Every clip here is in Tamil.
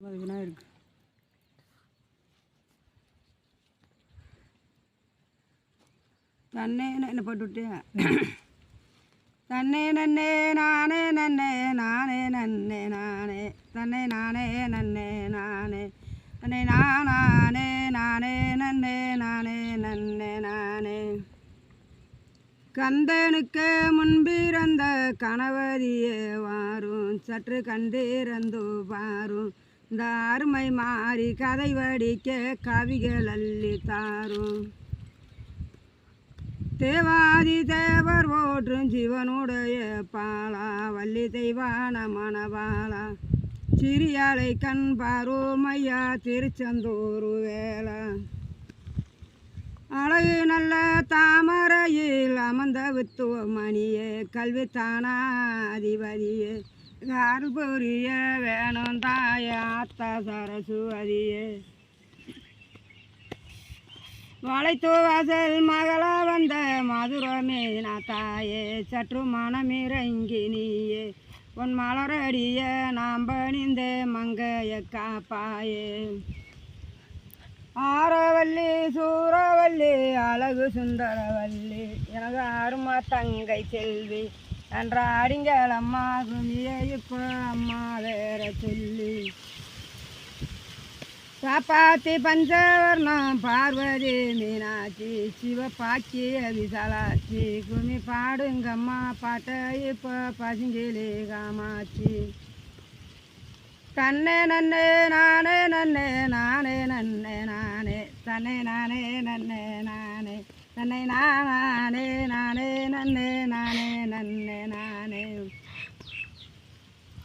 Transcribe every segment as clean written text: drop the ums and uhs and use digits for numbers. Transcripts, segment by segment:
விநாயகருக்கு தன்னே என்ன போட்டு விட்டியா தன்னே நன்னே நானே நன்னே நானே நன்னே நானே தன்னை நானே நன்னே நானே தன்னை நானே நானே நன்னே நானே நன்னே நானே கந்தனுக்கு முன்பிறந்த கணவதியே வாரும் சற்று கண்டிறந்து பாரும் இந்த அருமை மாறி கதை வடிக்க கவிகள் அள்ளி தாரும் தேவாதி தேவர் ஓற்றும் ஜீவனுடைய பாலா வள்ளி தெய்வான மணவாளா சிறியாலை கண் பாரோமையா திருச்செந்தூர் வேளா அழகு நல்ல தாமரையில் அமர்ந்த வித்துவ மணியே கல்வித்தானாதிபதியே அருள்புரிய வேணும் தாய ஆத்த சரசுவதியே வளைத்து வாசல் மகளா வந்த மதுரமே தாயே சற்று மனமிறங்கி நீயே உன் மலரடிய நாம் பணிந்த மங்கைய காப்பாயே ஆரவல்லி சூரவல்லி அழகு சுந்தரவல்லி எனக்கு அருமா தங்கை செல்வி என்ற அடிங்கள் அம்மா குமிய இப்போ அம்மா வேற சொல்லி காப்பாத்தி பஞ்சவர்ணம் பார்வதி மீனாட்சி சிவப்பாக்கிய விசாலாட்சி குமி பாடுங்கம்மா பாட்டை இப்போ பசுங்கிலி காமாட்சி தன்னே நன்னே நானே நன்னே நானே நன்னே நானே தன்னை நானே நன்னே நானே தன்னை நானே நானே நன்னே நானே நன்னே நானே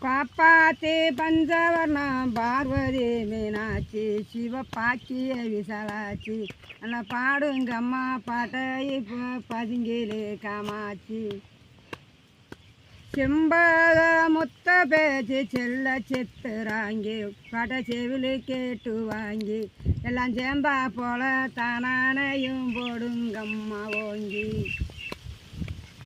காப்பாத்தி பஞ்சவர்ணம் பார்வதி மீனாட்சி சிவப்பாக்கிய விசாலாட்சி நல்லா பாடுங்கம்மா பாட்டை இப்போ பதுங்கிலே காமாட்சி செம்பக முத்த பேச்சு செல்ல செத்துறாங்கி பட செவிலி கேட்டு வாங்கி எல்லாம் சேர்ந்தா போல தானானையும் போடுங்கம்மா ஓங்கி